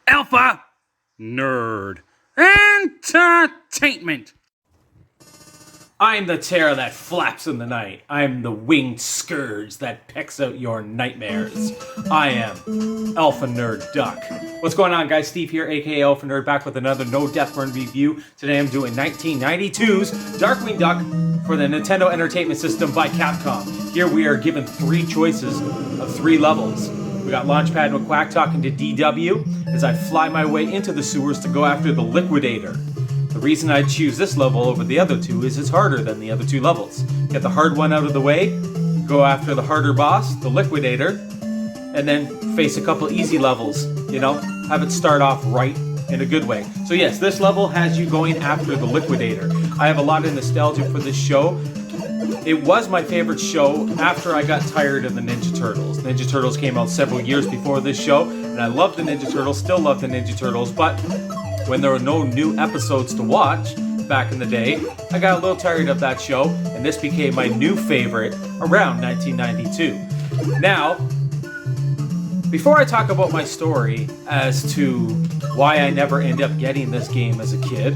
Alpha Nerd Entertainment. I'm the terror that flaps in the night. I'm the winged scourge that pecks out your nightmares. I am Alpha Nerd Duck. What's going on, guys? Steve here, aka Alpha Nerd, back with another No Death Run review. Today I'm doing 1992's DarkWing Duck for the Nintendo Entertainment System by Capcom. Here we are given three choices of three levels. We got Launchpad McQuack talking to DW as I fly my way into the sewers to go after the Liquidator. The reason I choose this level over the other two is it's harder than the other two levels. Get the hard one out of the way, go after the harder boss, the Liquidator, and then face a couple easy levels, have it start off right in a good way. So yes, this level has you going after the Liquidator. I have a lot of nostalgia for this show. It was my favorite show after I got tired of the Ninja Turtles. Ninja Turtles came out several years before this show, and I loved the Ninja Turtles, still love the Ninja Turtles, but when there were no new episodes to watch back in the day, I got a little tired of that show, and this became my new favorite around 1992. Now, before I talk about my story as to why I never end up getting this game as a kid,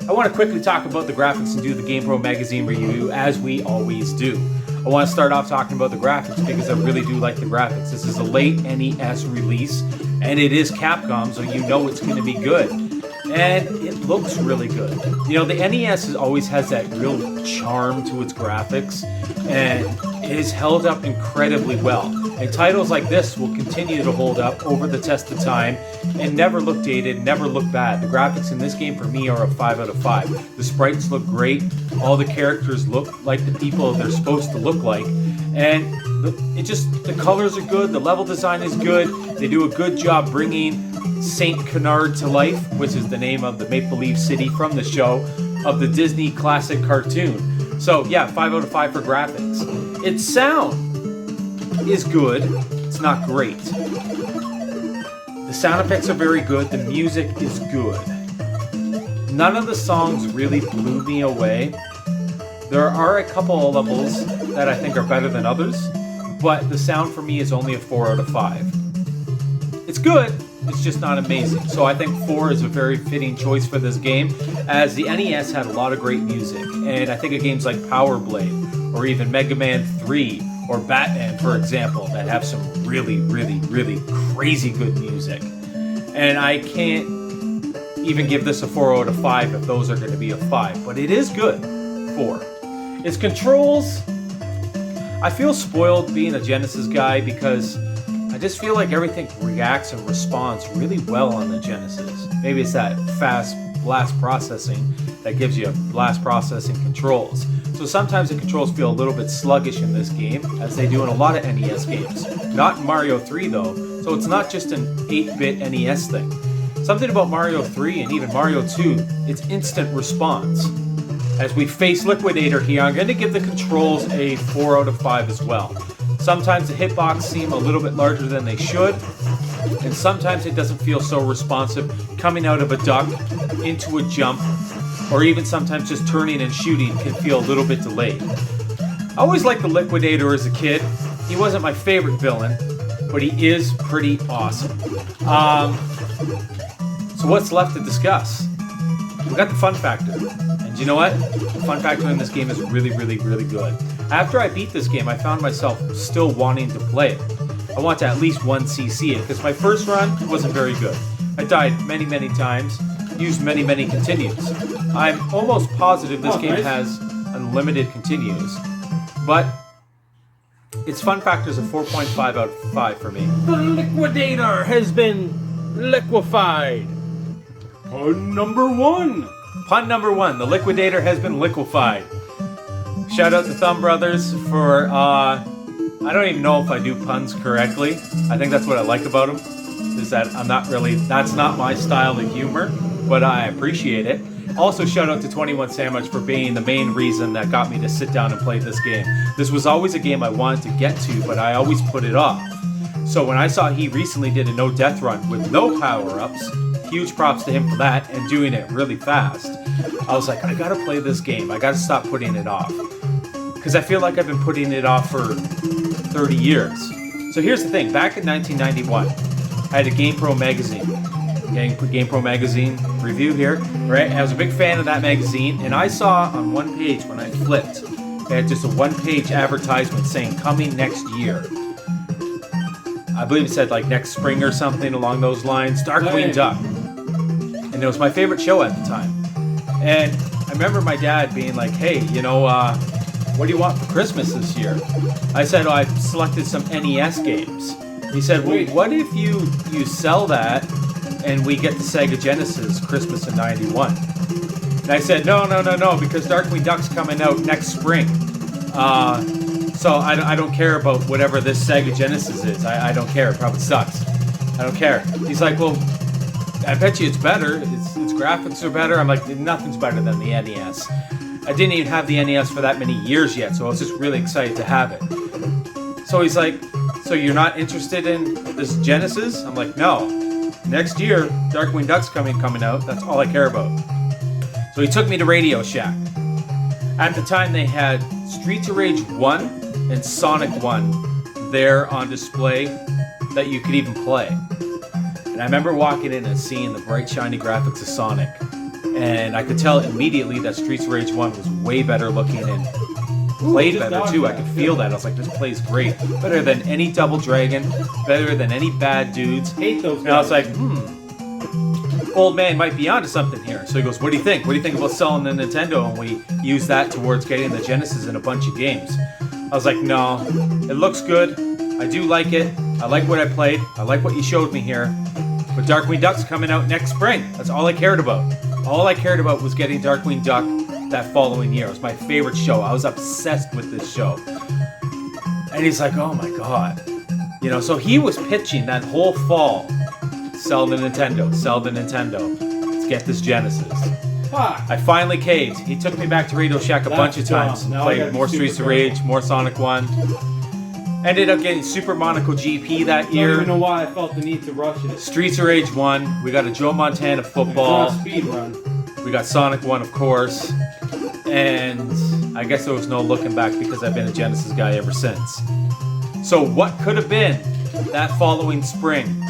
I want to quickly talk about the graphics and do the GamePro magazine review as we always do. I want to start off talking about the graphics because I really do like the graphics. This is a late NES release, and it is Capcom, so you know it's going to be good. And it looks really good. The NES always has that real charm to its graphics, and it is held up incredibly well. And titles like this will continue to hold up over the test of time and never look dated, never look bad. The graphics in this game for me are a 5 out of 5. The sprites look great. All the characters look like the people they're supposed to look like. And the colors are good. The level design is good. They do a good job bringing Saint Canard to life, which is the name of the make-believe city from the show of the Disney classic cartoon. So yeah, 5 out of 5 for graphics. Its sound is good. It's not great. The sound effects are very good. The music is good. None of the songs really blew me away. There are a couple of levels that I think are better than others, but the sound for me is only a 4 out of 5. It's good. It's just not amazing. So I think 4 is a very fitting choice for this game, as the NES had a lot of great music. And I think of games like Power Blade, or even Mega Man 3, or Batman, for example, that have some really, really, really crazy good music. And I can't even give this a 4 out of 5 if those are going to be a 5. But it is good. 4. Its controls, I feel spoiled being a Genesis guy because I just feel like everything reacts and responds really well on the Genesis. Maybe it's that fast blast processing that gives you blast processing controls. So sometimes the controls feel a little bit sluggish in this game, as they do in a lot of NES games. Not in Mario 3 though, so it's not just an 8-bit NES thing. Something about Mario 3 and even Mario 2, it's instant response. As we face Liquidator here, I'm going to give the controls a 4 out of 5 as well. Sometimes the hitbox seem a little bit larger than they should, and sometimes it doesn't feel so responsive coming out of a duck into a jump, or even sometimes just turning and shooting can feel a little bit delayed. I always liked the Liquidator as a kid. He wasn't my favorite villain, but he is pretty awesome. So what's left to discuss? We got the fun factor. And you know what? The fun factor in this game is really, really, really good. After I beat this game, I found myself still wanting to play it. I want to at least 1cc it, because my first run wasn't very good. I died many, many times, used many, many continues. I'm almost positive this game has unlimited continues, but its fun factor is a 4.5 out of 5 for me. The Liquidator has been liquefied. Pun number 1. Pun number 1. The Liquidator has been liquefied. Shout out to Thumb Brothers for, I don't even know if I do puns correctly. I think that's what I like about them, is that that's not my style of humor, but I appreciate it. Also, shout out to 21 Sandwich for being the main reason that got me to sit down and play this game. This was always a game I wanted to get to, but I always put it off. So when I saw he recently did a no death run with no power-ups, huge props to him for that, and doing it really fast, I was like, I gotta play this game. I gotta stop putting it off. Because I feel like I've been putting it off for 30 years. So here's the thing. Back in 1991, I had a GamePro magazine. GamePro magazine review here, right? I was a big fan of that magazine, and I saw on one page when I flipped, it had just a one-page advertisement saying coming next year. I believe it said like next spring or something along those lines. Darkwing Duck, and it was my favorite show at the time. And I remember my dad being like, "Hey, what do you want for Christmas this year?" I said, "Oh, I've selected some NES games." He said, "Well, what if you sell that and we get the Sega Genesis Christmas in '91?" And I said, no, because Darkwing Duck's coming out next spring. So I don't care about whatever this Sega Genesis is. I don't care. It probably sucks. I don't care. He's like, well, I bet you it's better. Its graphics are better. I'm like, nothing's better than the NES. I didn't even have the NES for that many years yet, so I was just really excited to have it. So he's like, so you're not interested in this Genesis? I'm like, no. Next year, Darkwing Duck's coming out. That's all I care about. So he took me to Radio Shack. At the time, they had Streets of Rage 1 and Sonic 1 there on display that you could even play. And I remember walking in and seeing the bright, shiny graphics of Sonic. And I could tell immediately that Streets of Rage 1 was way better looking and played better too. I could feel that. I was like, this plays great. Better than any Double Dragon. Better than any Bad Dudes. Hate those guys. And I was like, old man might be onto something here. So he goes, what do you think? What do you think about selling the Nintendo and we use that towards getting the Genesis and a bunch of games? I was like, no, it looks good. I do like it. I like what I played. I like what you showed me here. But Darkwing Duck's coming out next spring. That's all I cared about. All I cared about was getting Darkwing Duck that following year. It was my favorite show. I was obsessed with this show. And he's like, oh my God. So he was pitching that whole fall. Sell the Nintendo. Let's get this Genesis. I finally caved. He took me back to Radio Shack a bunch of times. Played more Streets of Rage, more Sonic 1. Ended up getting Super Monaco GP that year. I don't even know why I felt the need to rush it. Streets of Rage 1. We got a Joe Montana football. Speed run. We got Sonic 1, of course. And I guess there was no looking back because I've been a Genesis guy ever since. So what could have been that following spring?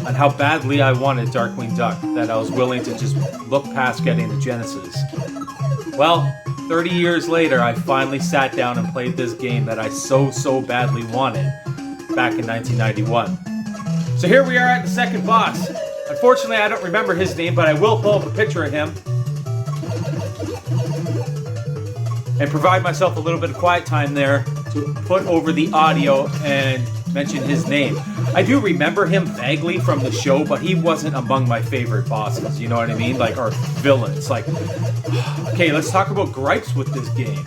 And how badly I wanted Darkwing Duck that I was willing to just look past getting the Genesis. Well, 30 years later, I finally sat down and played this game that I so badly wanted back in 1991. So here we are at the second boss. Unfortunately, I don't remember his name, but I will pull up a picture of him and provide myself a little bit of quiet time there to put over the audio and mention his name. I do remember him vaguely from the show, but he wasn't among my favorite bosses, you know what I mean? Or villains. Okay, let's talk about gripes with this game.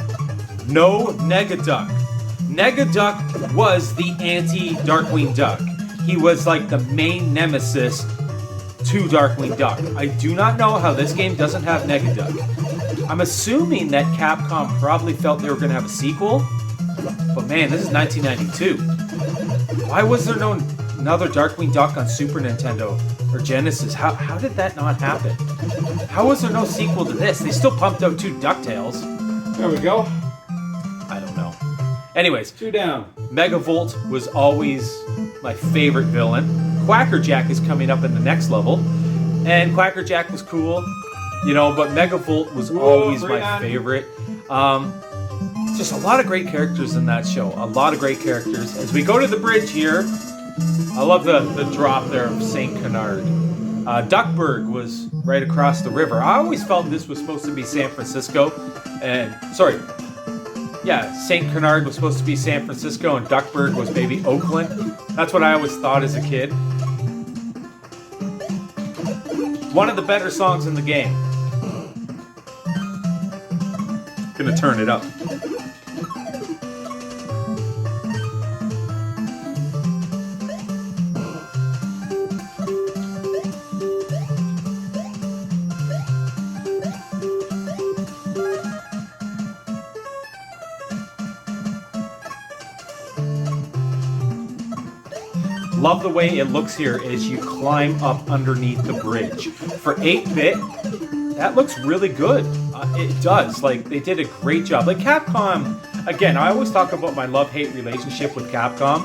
No Negaduck. Negaduck was the anti-Darkwing Duck. He was like the main nemesis to Darkwing Duck. I do not know how this game doesn't have Negaduck. I'm assuming that Capcom probably felt they were going to have a sequel, but man, this is 1992. Why was there no another Darkwing Duck on Super Nintendo or Genesis? How did that not happen? How was there no sequel to this? They still pumped out 2 DuckTales. There we go. I don't know. Anyways, 2 down. Megavolt was always my favorite villain. Quackerjack is coming up in the next level. And Quackerjack was cool, but Megavolt was always my favorite. Just a lot of great characters in that show. A lot of great characters. As we go to the bridge here, I love the drop there of St. Canard. Duckburg was right across the river. I always felt this was supposed to be San Francisco. St. Canard was supposed to be San Francisco and Duckburg was maybe Oakland. That's what I always thought as a kid. One of the better songs in the game. Gonna turn it up. Love the way it looks here as you climb up underneath the bridge. For 8-bit, that looks really good. It does. They did a great job. Capcom, again, I always talk about my love-hate relationship with Capcom,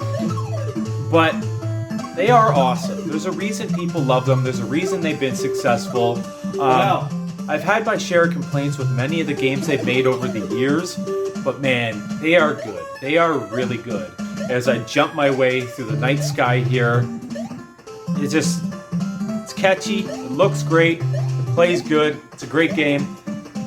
but They are awesome. There's a reason people love them. There's a reason they've been successful. Wow. I've had my share of complaints with many of the games they've made over the years, but man, they are good. They are really good. As I jump my way through the night sky here, it's catchy, it looks great, it plays good, it's a great game,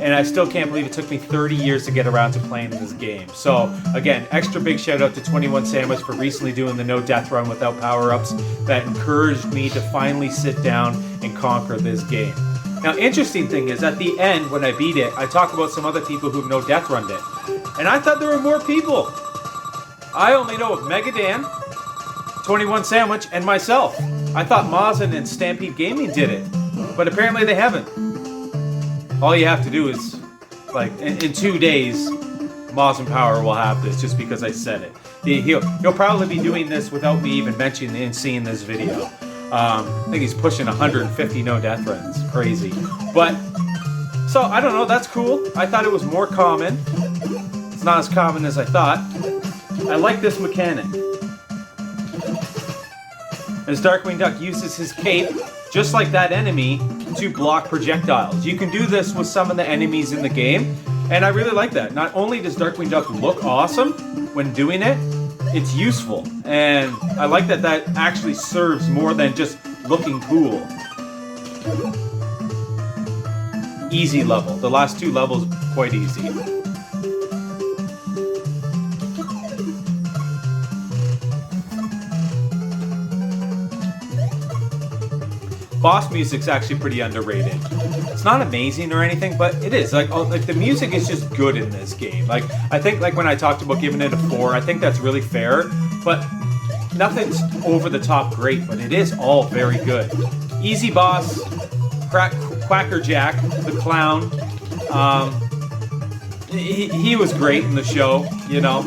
and I still can't believe it took me 30 years to get around to playing this game. So, again, extra big shout out to 21 Sandwich for recently doing the no death run without power-ups that encouraged me to finally sit down and conquer this game. Now, interesting thing is, at the end, when I beat it, I talk about some other people who've no death runned it. And I thought there were more people. I only know of Megadan, 21 Sandwich, and myself. I thought Mazin and Stampede Gaming did it, but apparently they haven't. All you have to do is, like, in 2 days, Mazin Power will have this just because I said it. He'll probably be doing this without me even mentioning and seeing this video. I think he's pushing 150 no death runs. Crazy. But, so, I don't know, that's cool. I thought it was more common. It's not as common as I thought. I like this mechanic. As Darkwing Duck uses his cape, just like that enemy, to block projectiles. You can do this with some of the enemies in the game, and I really like that. Not only does Darkwing Duck look awesome when doing it, it's useful. And I like that that actually serves more than just looking cool. Easy level. The last 2 levels, quite easy. Boss music's actually pretty underrated. It's not amazing or anything, but it is. Like the music is just good in this game. Like, I think, like, when I talked about giving it a 4, I think that's really fair, but nothing's over the top great, but it is all very good. Easy boss, Quacker Jack, the clown. He was great in the show, you know.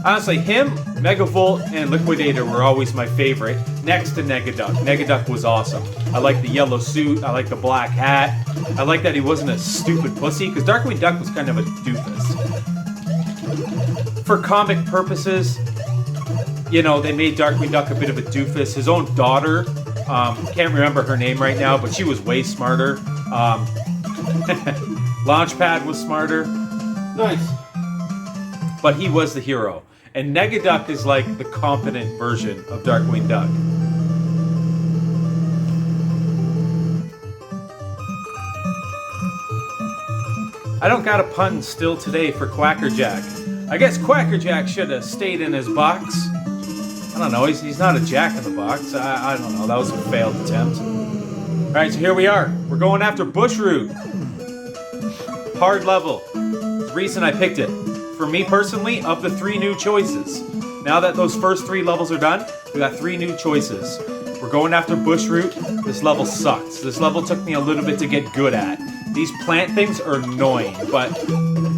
Honestly, him, Megavolt, and Liquidator were always my favorite, next to Negaduck. Negaduck was awesome. I like the yellow suit, I like the black hat, I like that he wasn't a stupid pussy, because Darkwing Duck was kind of a doofus. For comic purposes, you know, they made Darkwing Duck a bit of a doofus. His own daughter, can't remember her name right now, but she was way smarter. Launchpad was smarter. Nice. But he was the hero. And Negaduck is like the competent version of Darkwing Duck. I don't got a pun still today for Quackerjack. I guess Quackerjack should have stayed in his box. I don't know, he's not a jack in the box. I don't know, that was a failed attempt. Alright, so here we are. We're going after Bushroot. Hard level. The reason I picked it. For me personally, of the 3 new choices. Now that those first 3 levels are done, we got 3 new choices. We're going after Bushroot. This level sucks. This level took me a little bit to get good at. These plant things are annoying, but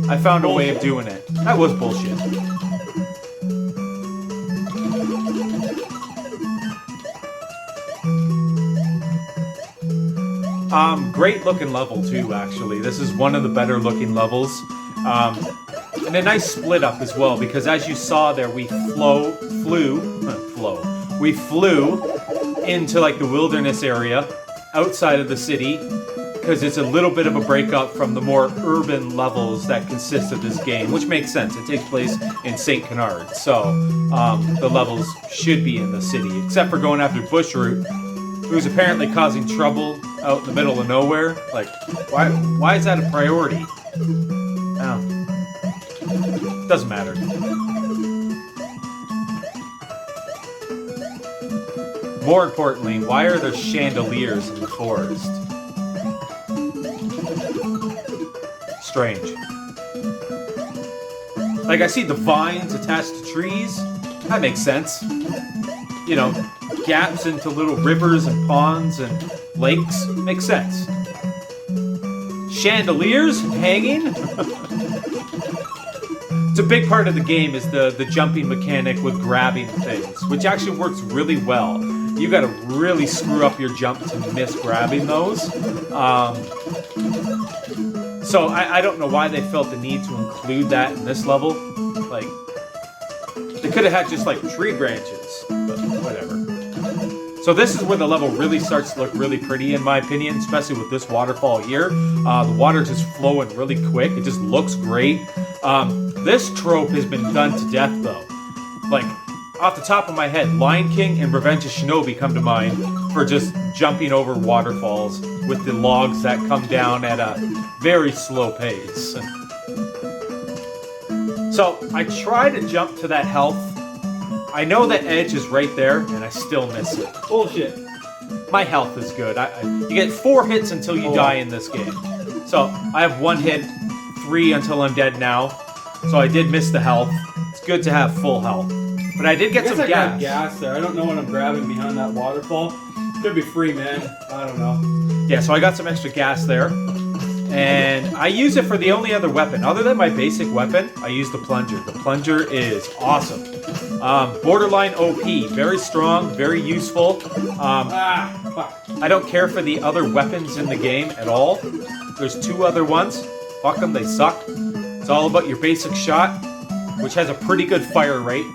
I found a way of doing it. That was bullshit. Great looking level too, actually. This is one of the better looking levels. And a nice split up as well, because as you saw there, we flew into like the wilderness area outside of the city, because it's a little bit of a breakup from the more urban levels that consist of this game, which makes sense. It takes place in St. Canard, so the levels should be in the city, except for going after Bushroot, who's apparently causing trouble out in the middle of nowhere. Like, why is that a priority? Oh. Doesn't matter. More importantly, why are there chandeliers in the forest? Strange. Like, I see the vines attached to trees. That makes sense. You know, gaps into little rivers and ponds and lakes. Makes sense. Chandeliers hanging? It's a big part of the game is the jumping mechanic with grabbing things, which actually works really well. You gotta really screw up your jump to miss grabbing those. So I don't know why they felt the need to include that in this level. Like, they could have had just like tree branches, but whatever. So this is where the level really starts to look really pretty, in my opinion, especially with this waterfall here. The water just flowing really quick. It just looks great. This trope has been done to death, though. Like, off the top of my head, Lion King and Revenge of Shinobi come to mind for just jumping over waterfalls with the logs that come down at a very slow pace. So I try to jump to that health. I know that edge is right there, and I still miss it. Bullshit. My health is good. You get 4 hits until you die in this game. So I have 1 hit, 3 until I'm dead now. So I did miss the health. It's good to have full health. But I did get some gas. Got gas there. I don't know what I'm grabbing behind that waterfall. Could be free, man. I don't know. Yeah, so I got some extra gas there. And I use it for the only other weapon. Other than my basic weapon, I use the plunger. The plunger is awesome. Borderline OP. Very strong, very useful. Fuck. I don't care for the other weapons in the game at all. There's 2 other ones. Fuck them, they suck. It's all about your basic shot, which has a pretty good fire rate.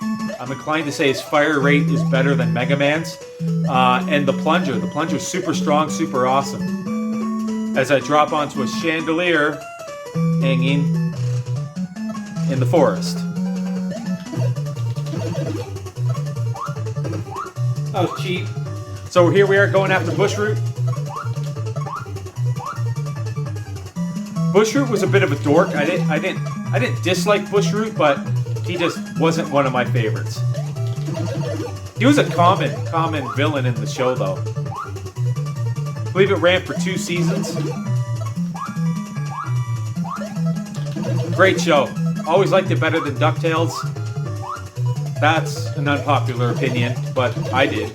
I'm inclined to say his fire rate is better than Mega Man's. And the plunger. The plunger is super strong, super awesome. As I drop onto a chandelier hanging in the forest. That was cheap. So here we are going after Bushroot. Bushroot was a bit of a dork. I didn't dislike Bushroot, but he just wasn't one of my favorites. He was a common villain in the show, though. I believe it ran for 2 seasons. Great show. Always liked it better than DuckTales. That's an unpopular opinion, but I did.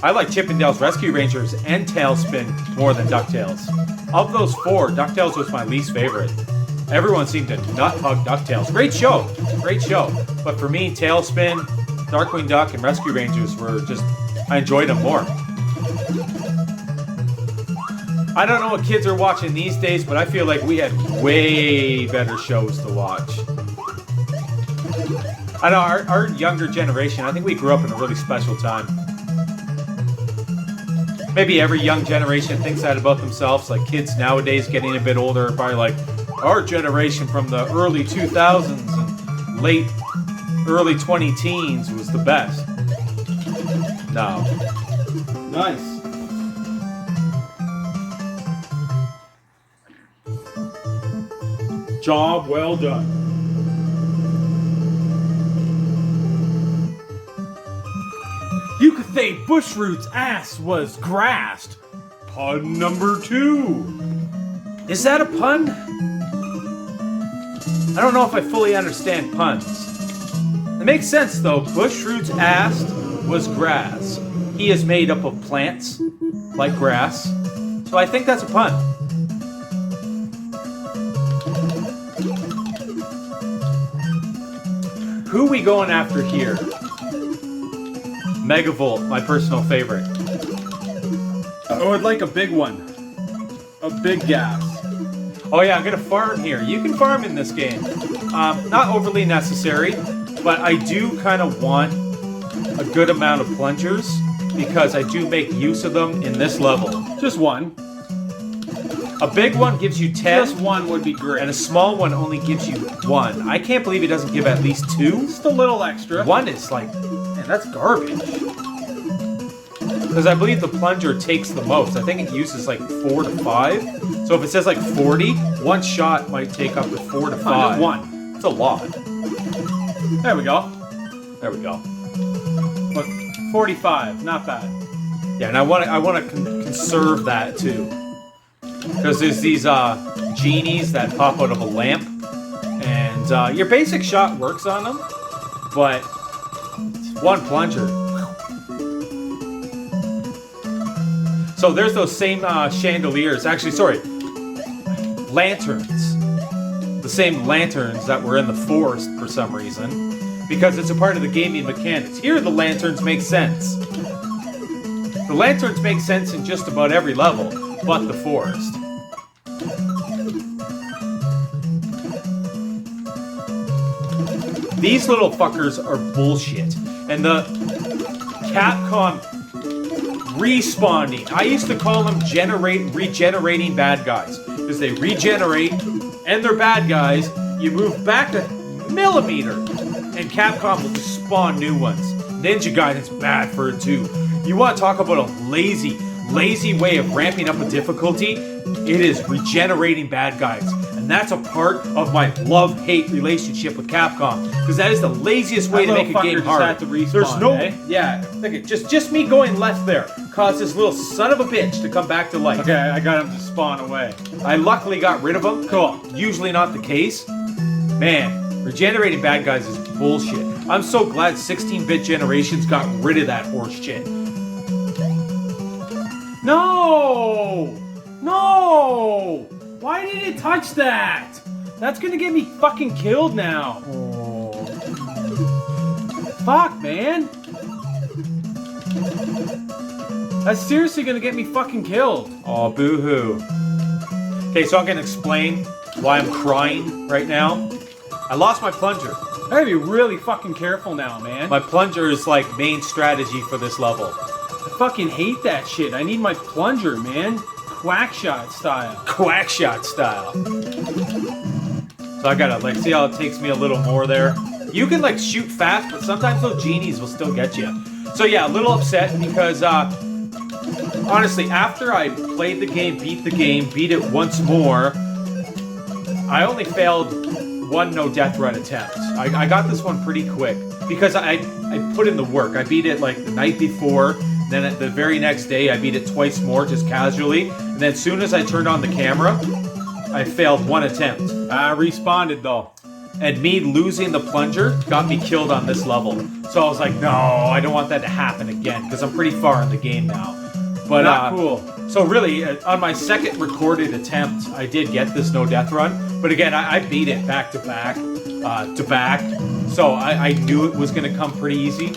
I like Chippendale's Rescue Rangers and Tailspin more than DuckTales. Of those 4, DuckTales was my least favorite. Everyone seemed to nut hug DuckTales. Great show. Great show. But for me, Tailspin, Darkwing Duck, and Rescue Rangers were just... I enjoyed them more. I don't know what kids are watching these days, but I feel like we had way better shows to watch. I know, our younger generation, I think we grew up in a really special time. Maybe every young generation thinks that about themselves. Like kids nowadays getting a bit older are probably like, our generation from the early 2000s and late, early 20-teens was the best. No. Nice. Job well done. You could say Bushroot's ass was grassed. Pun number 2. Is that a pun? I don't know if I fully understand puns. It makes sense though. Bushroot's ass was grass. He is made up of plants, like grass. So I think that's a pun. Who we going after here? Megavolt, my personal favorite. I would like a big one. A big gas. Oh yeah, I'm gonna farm here. You can farm in this game. Not overly necessary, but I do kind of want a good amount of plungers because I do make use of them in this level. Just one. A big one gives you 10. Just one would be great. And a small one only gives you 1. I can't believe it doesn't give at least 2. Just a little extra. 1 is like, man, that's garbage. Because I believe the plunger takes the most. I think it uses like 4 to 5. So if it says like 40, 1 shot might take up to 4 to 5. Just 1. It's a lot. There we go. There we go. Look, 45. Not bad. Yeah, and I want to conserve that too. Because there's these genies that pop out of a lamp. And your basic shot works on them. But 1 plunger. So there's those same chandeliers. Actually, sorry. Lanterns. The same lanterns that were in the forest for some reason. Because it's a part of the gaming mechanics. Here the lanterns make sense. The lanterns make sense in just about every level, but the forest. These little fuckers are bullshit. And the Capcom respawning. I used to call them regenerating bad guys because they regenerate and they're bad guys. You move back a millimeter and Capcom will just spawn new ones. Ninja Gaiden's bad for it too. You want to talk about a lazy way of ramping up a difficulty? It is regenerating bad guys. And that's a part of my love-hate relationship with Capcom. Because that is the laziest way to make a game hard. There's no... Yeah, look at just me going left there caused this little son of a bitch to come back to life. Okay, I got him to spawn away. I luckily got rid of him. Cool. Usually not the case. Man, regenerating bad guys is bullshit. I'm so glad 16-bit generations got rid of that horse shit. No! No! Why did it touch that? That's gonna get me fucking killed now. Oh. Fuck, man. That's seriously gonna get me fucking killed. Oh, boo-hoo. Okay, so I'm gonna explain why I'm crying right now. I lost my plunger. I gotta be really fucking careful now, man. My plunger is like main strategy for this level. I fucking hate that shit. I need my plunger, man. Quackshot style. Quackshot style. So I gotta like see how it takes me a little more there. You can like shoot fast, but sometimes those genies will still get you. So yeah, a little upset because honestly, after I played the game, beat it once more, I only failed one no death run attempt. I got this one pretty quick because I put in the work. I beat it like the night before. Then at the very next day, I beat it twice more, just casually. And then as soon as I turned on the camera, I failed one attempt. I respawned though. And me losing the plunger got me killed on this level. So I was like, no, I don't want that to happen again, because I'm pretty far in the game now. But not cool. So really, on my second recorded attempt, I did get this no death run. But again, I beat it back to back. So I knew it was going to come pretty easy.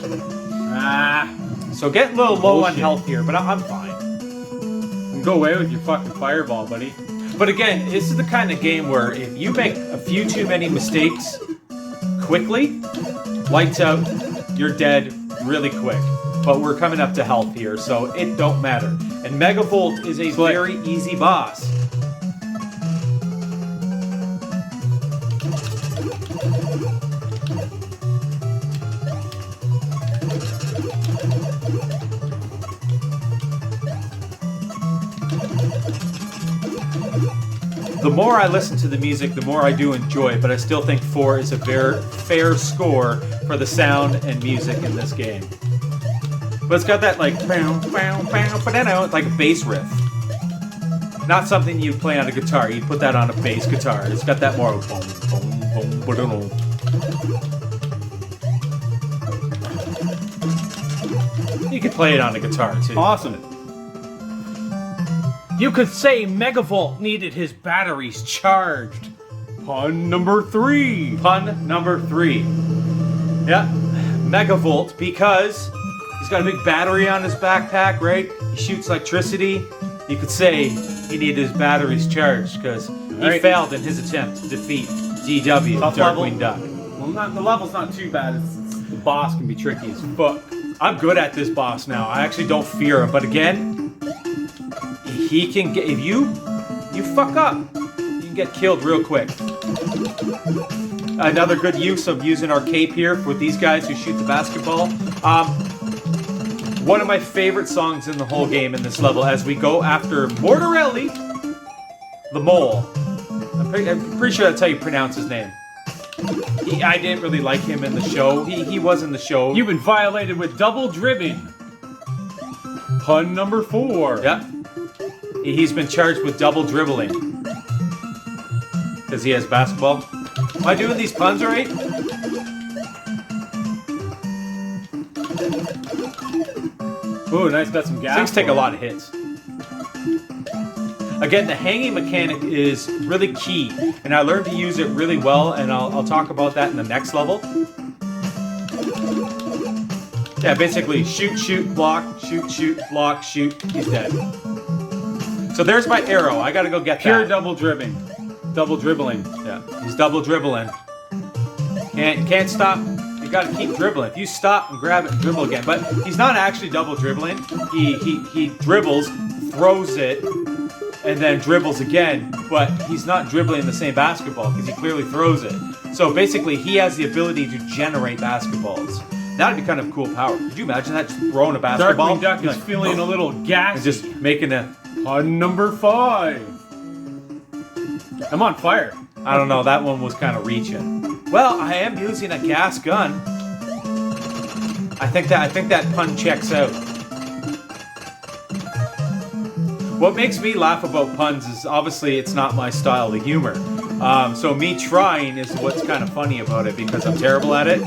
So getting a little low on health here, but I'm fine. Go away with your fucking fireball, buddy. But again, this is the kind of game where if you make a few too many mistakes quickly, lights out, you're dead really quick. But we're coming up to health here, so it don't matter. And Megavolt is a very easy boss. The more I listen to the music, the more I do enjoy it, but I still think 4 is a very fair score for the sound and music in this game. But it's got that like, like a bass riff. Not something you play on a guitar. You put that on a bass guitar. It's got that more. You could play it on a guitar too. Awesome. You could say Megavolt needed his batteries charged. Pun number 3. Pun number 3. Yeah, Megavolt, because he's got a big battery on his backpack, right? He shoots electricity. You could say he needed his batteries charged because he failed in his attempt to defeat DW, Darkwing Duck. Well, the level's not too bad. The boss can be tricky as fuck. I'm good at this boss now. I actually don't fear him, but again, he can get, if you fuck up, you can get killed real quick. Another good use of using our cape here with these guys who shoot the basketball. One of my favorite songs in the whole game in this level as we go after Mortarelli, the mole. I'm pretty sure that's how you pronounce his name. I didn't really like him in the show. He was in the show. You've been violated with double dribbling. Pun number 4. Yep. He's been charged with double dribbling. Because he has basketball. Am I doing these puns right? Ooh, nice, got some gas. Things take a lot of hits. Again, the hanging mechanic is really key, and I learned to use it really well, and I'll talk about that in the next level. Yeah, basically shoot, shoot, block, shoot, block, shoot. He's dead. So there's my arrow. I gotta go get that. Pure double dribbling. Double dribbling. Yeah, he's double dribbling. Can't stop. You got to keep dribbling. If you stop and grab it and dribble again, but he's not actually double dribbling. He dribbles, throws it, and then dribbles again. But he's not dribbling the same basketball because he clearly throws it. So basically, he has the ability to generate basketballs. That'd be kind of cool power. Could you imagine that, just throwing a basketball? Darkwing Duck is feeling a little gas. And just making a... Pun number 5. I'm on fire. I don't know, that one was kind of reaching. Well, I am using a gas gun. I think that pun checks out. What makes me laugh about puns is obviously it's not my style of humor. So me trying is what's kind of funny about it because I'm terrible at it.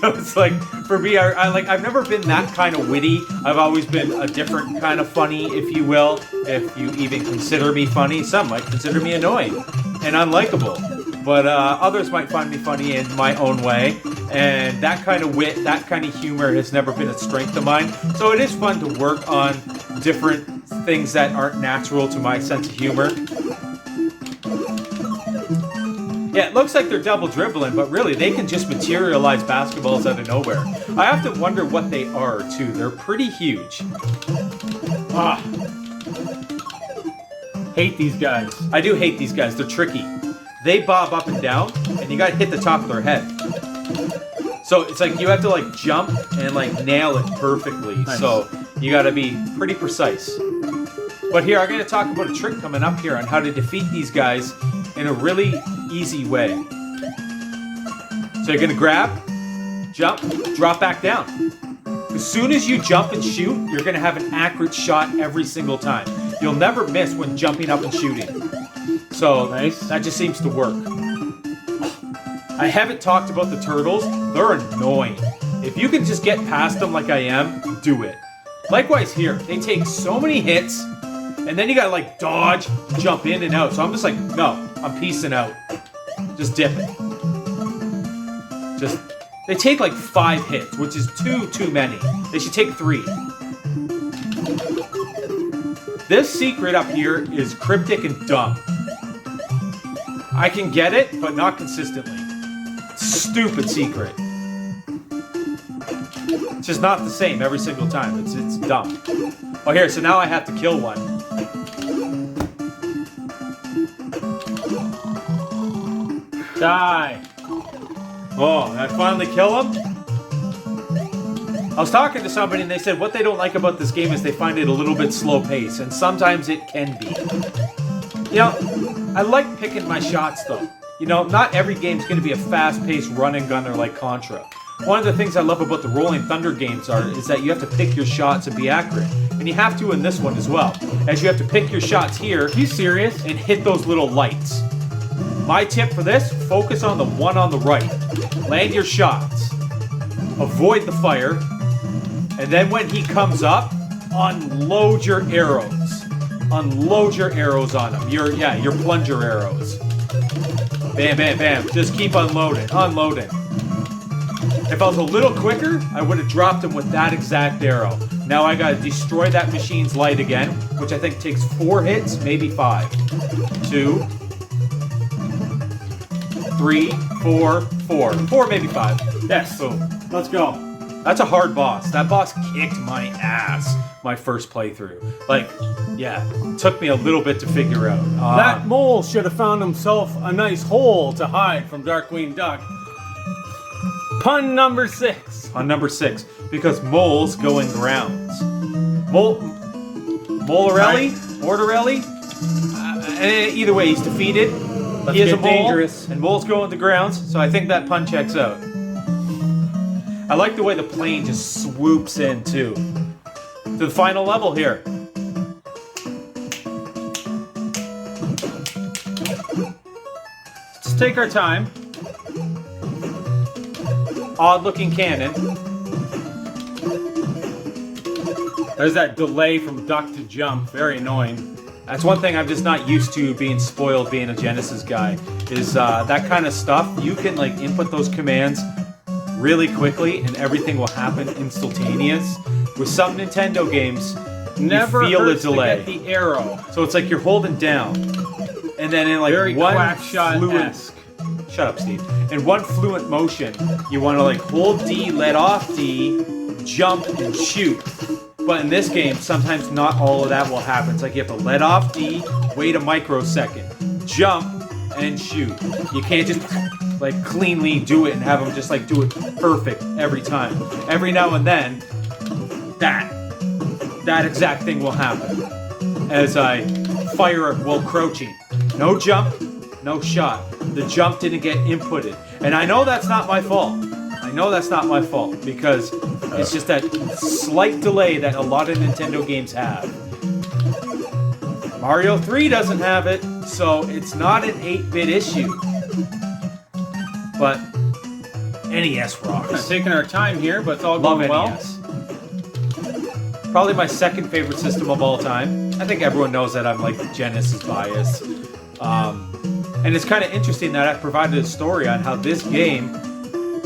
So it's like, for me, I've never been that kind of witty. I've always been a different kind of funny, if you will. If you even consider me funny, some might consider me annoying and unlikable. But others might find me funny in my own way. And that kind of wit, that kind of humor has never been a strength of mine. So it is fun to work on different things that aren't natural to my sense of humor. Yeah, it looks like they're double dribbling, but really they can just materialize basketballs out of nowhere. I have to wonder what they are, too. They're pretty huge. Hate these guys. I do hate these guys. They're tricky. They bob up and down, and you gotta hit the top of their head. So it's like you have to like jump and like nail it perfectly. Nice. So you gotta be pretty precise. But here, I'm gonna talk about a trick coming up here on how to defeat these guys in a really easy way. So you're gonna grab, jump, drop back down. As soon as you jump and shoot, you're gonna have an accurate shot every single time. You'll never miss when jumping up and shooting. So nice. That just seems to work. I haven't talked about the turtles. They're annoying. If you can just get past them like I am, do it. Likewise here, they take so many hits, and then you gotta like dodge, jump in and out. So I'm just like, no, I'm peacing out. Just dip it. They take like 5 hits, which is too many. They should take 3. This secret up here is cryptic and dumb. I can get it, but not consistently. Stupid secret. It's just not the same every single time. It's dumb. Oh, here, so now I have to kill one. Die. Oh, I finally kill him? I was talking to somebody and they said what they don't like about this game is they find it a little bit slow paced, and sometimes it can be. You know, I like picking my shots though. You know, not every game's going to be a fast-paced run-and-gunner like Contra. One of the things I love about the Rolling Thunder games is that you have to pick your shots and be accurate. And you have to in this one as well. As you have to pick your shots here, are you serious? And hit those little lights. My tip for this, focus on the one on the right. Land your shots. Avoid the fire. And then when he comes up, unload your arrows. Unload your arrows on him. Your plunger arrows. Bam, bam, bam. Just keep unloading. Unloading. If I was a little quicker, I would have dropped him with that exact arrow. Now I gotta destroy that machine's light again, which I think takes 4 hits, maybe 5. 2, 3, 4, 4. 4, maybe 5. Yes. Boom. Let's go. That's a hard boss. That boss kicked my ass my first playthrough. Like, yeah, took me a little bit to figure out. That mole should have found himself a nice hole to hide from Darkwing Duck. Pun number 6. On number 6, because moles go in grounds. Molarelli? Mortarelli? Either way, he's defeated. He is a mole, dangerous. And moles go into grounds, so I think that pun checks out. I like the way the plane just swoops in, too. To the final level here. Let's take our time. Odd-looking cannon. There's that delay from duck to jump. Very annoying. That's one thing I'm just not used to being spoiled being a Genesis guy, is that kind of stuff. You can like input those commands really quickly and everything will happen instantaneous. With some Nintendo games, Never you feel a hurts delay. to get the arrow. So it's like you're holding down, and then in like Very one Quackshot-esque. shut up, Steve. In one fluent motion, you want to like hold D, let off D, jump, and shoot. But in this game, sometimes not all of that will happen. It's like you have to let off D, wait a microsecond, jump, and shoot. You can't just like cleanly do it and have them just like do it perfect every time. Every now and then, that exact thing will happen as I fire while crouching. No jump, no shot. The jump didn't get inputted. And I know that's not my fault. I know that's not my fault because it's just that slight delay that a lot of Nintendo games have. Mario 3 doesn't have it, so it's not an 8-bit issue. But NES rocks. Taking our time here, but it's all Love going well. NES. Probably my second favorite system of all time. I think everyone knows that I'm like Genesis biased. And it's kind of interesting that I provided a story on how this game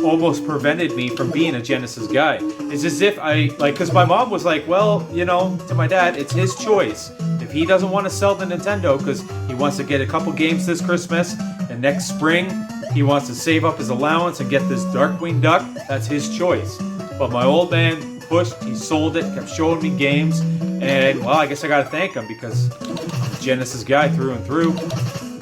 almost prevented me from being a Genesis guy. It's as if because my mom was like, well, you know, to my dad, it's his choice. If he doesn't want to sell the Nintendo because he wants to get a couple games this Christmas, and next spring he wants to save up his allowance and get this Darkwing Duck, that's his choice. But my old man pushed, he sold it, kept showing me games, and well, I guess I gotta thank him because I'm a Genesis guy through and through.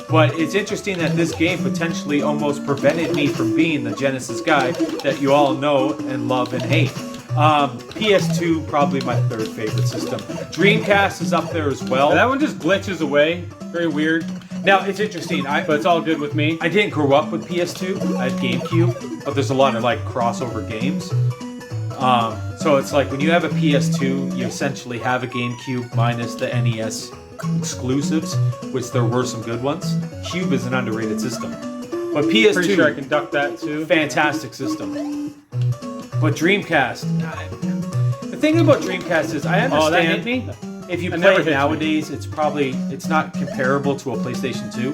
But it's interesting that this game potentially almost prevented me from being the Genesis guy that you all know and love and hate. PS2, probably my third favorite system. Dreamcast is up there as well. That one just glitches away. Very weird. Now, it's interesting. But it's all good with me. I didn't grow up with PS2. I had GameCube, but there's a lot of like crossover games. So it's like when you have a PS2, you essentially have a GameCube minus the NES exclusives, which there were some good ones. Cube is an underrated system. But PS2, Pretty sure I can duck that too. fantastic system. But Dreamcast, the thing about Dreamcast is I understand Oh, that hit me? if you That play never it hits me. nowadays, it's not comparable to a PlayStation 2.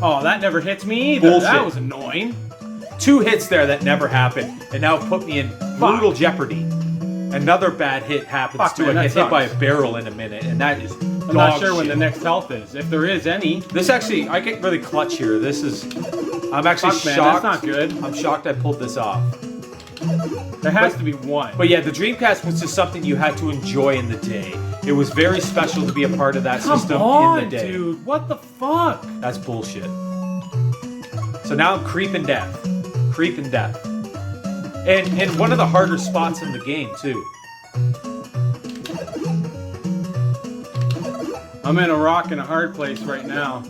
Oh, that never hits me either. Bullshit. That was annoying. 2 hits there that never happened, and now put me in brutal jeopardy. Another bad hit happens Fuck, to man, I that get hit by a sucks. barrel in a minute, and that is I'm not sure when the next health is, if there is any. This actually, I get really clutch here. I'm actually Fuck, man, shocked. that's not good. I'm shocked I pulled this off. There has to be one. But yeah, the Dreamcast was just something you had to enjoy in the day. It was very special to be a part of that system in the day. Dude, what the fuck? That's bullshit. So now I'm creeping death. Creeping death. And one of the harder spots in the game, too. I'm in a rock and a hard place right now.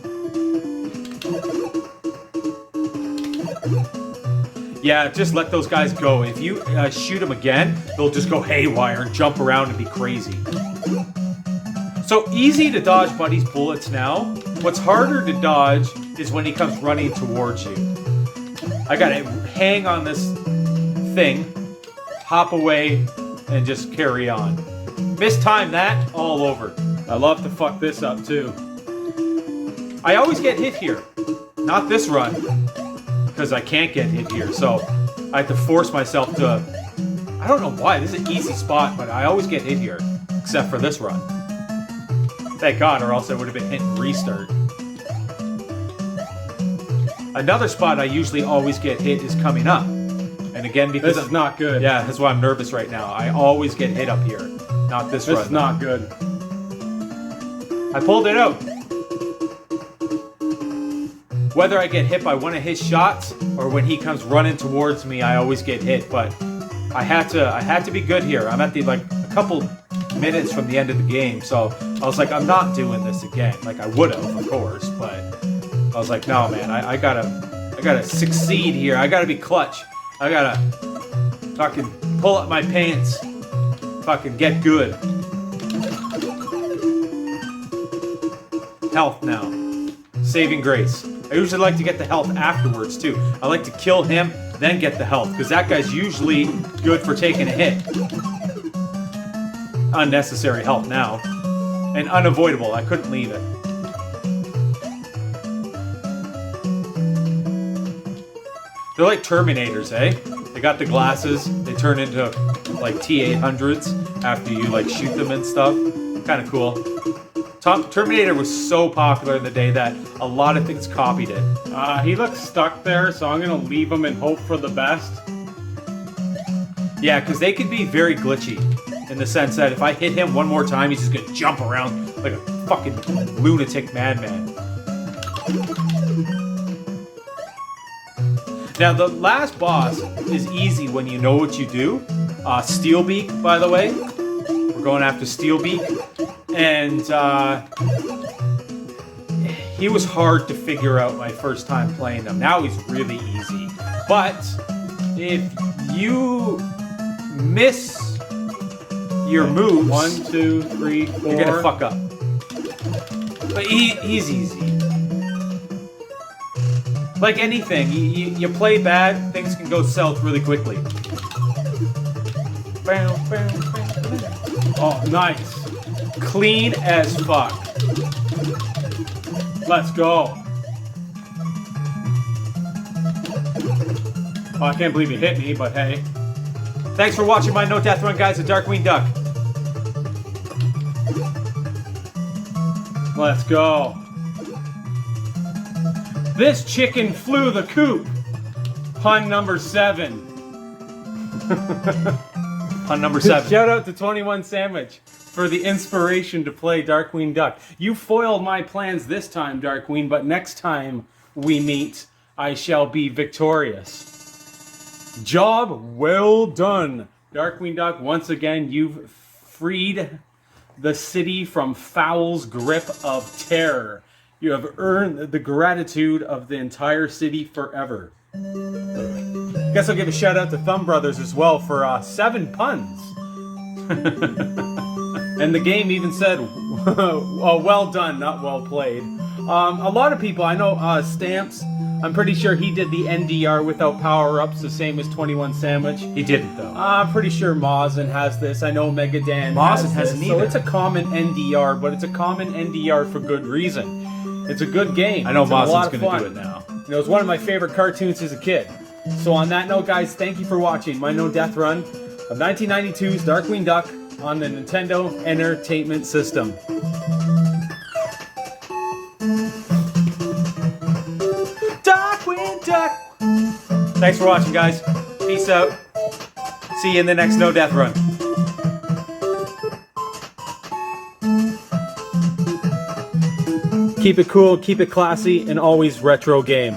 Yeah, just let those guys go. If you shoot them again, they'll just go haywire and jump around and be crazy. So easy to dodge Buddy's bullets now. What's harder to dodge is when he comes running towards you. I gotta hang on this thing, hop away, and just carry on. Mistime that, all over. I love to fuck this up too. I always get hit here. Not this run, because I can't get hit here, so I have to force myself to... I don't know why, this is an easy spot, but I always get hit here, except for this run. Thank God, or else I would have been hit and restart. Another spot I usually always get hit is coming up. And again, because This is not good. yeah, that's why I'm nervous right now. I always get hit up here, not this run. This is not good. I pulled it out. Whether I get hit by one of his shots or when he comes running towards me, I always get hit. But I had to be good here. I'm at the a couple minutes from the end of the game, so I was like, I'm not doing this again. Like I would have, of course, but I was like, no, man, I gotta succeed here. I gotta be clutch. I gotta fucking pull up my pants. Fucking get good. Health now. Saving grace. I usually like to get the health afterwards too. I like to kill him, then get the health, because that guy's usually good for taking a hit. Unnecessary health now. And unavoidable. I couldn't leave it. They're like Terminators, eh? They got the glasses. They turn into like T-800s after you like shoot them and stuff. Kind of cool. Terminator was so popular in the day that a lot of things copied it. He looks stuck there, so I'm gonna leave him and hope for the best. Yeah, because they could be very glitchy in the sense that if I hit him one more time, he's just gonna jump around like a fucking lunatic madman. Now, the last boss is easy when you know what you do. Steelbeak, by the way. We're going after Steelbeak. And he was hard to figure out my first time playing him. Now he's really easy. But if you miss your moves, 1, 2, 3, 4. you're gonna fuck up. But he's easy. Like anything, you play bad, things can go south really quickly. Oh, nice. Clean as fuck. Let's go. Oh, I can't believe he hit me, but hey. Thanks for watching my No Death Run, guys, at Darkwing Duck. Let's go. This chicken flew the coop. Pun number 7. Pun number 7. Shout out to 21 Sandwich for the inspiration to play Darkwing Duck. You foiled my plans this time, Darkwing, but next time we meet, I shall be victorious. Job well done. Darkwing Duck, once again, you've freed the city from Fowl's grip of terror. You have earned the gratitude of the entire city forever. Guess I'll give a shout out to Thumb Brothers as well for 7 puns. And the game even said, well done, not well played. A lot of people, I know Stamps, I'm pretty sure he did the NDR without power-ups, the same as 21 Sandwich. He didn't, though. I'm pretty sure Mazin has this. I know Megadan Mazin hasn't this. either. So it's a common NDR, but it's a common NDR for good reason. It's a good game. I know It's a lot Mazin's of going to fun. do it now. It was one of my favorite cartoons as a kid. So on that note, guys, thank you for watching my No Death Run of 1992's Darkwing Duck on the Nintendo Entertainment System. Darkwing Duck! Thanks for watching, guys. Peace out. See you in the next No Death Run. Keep it cool, keep it classy, and always retro game.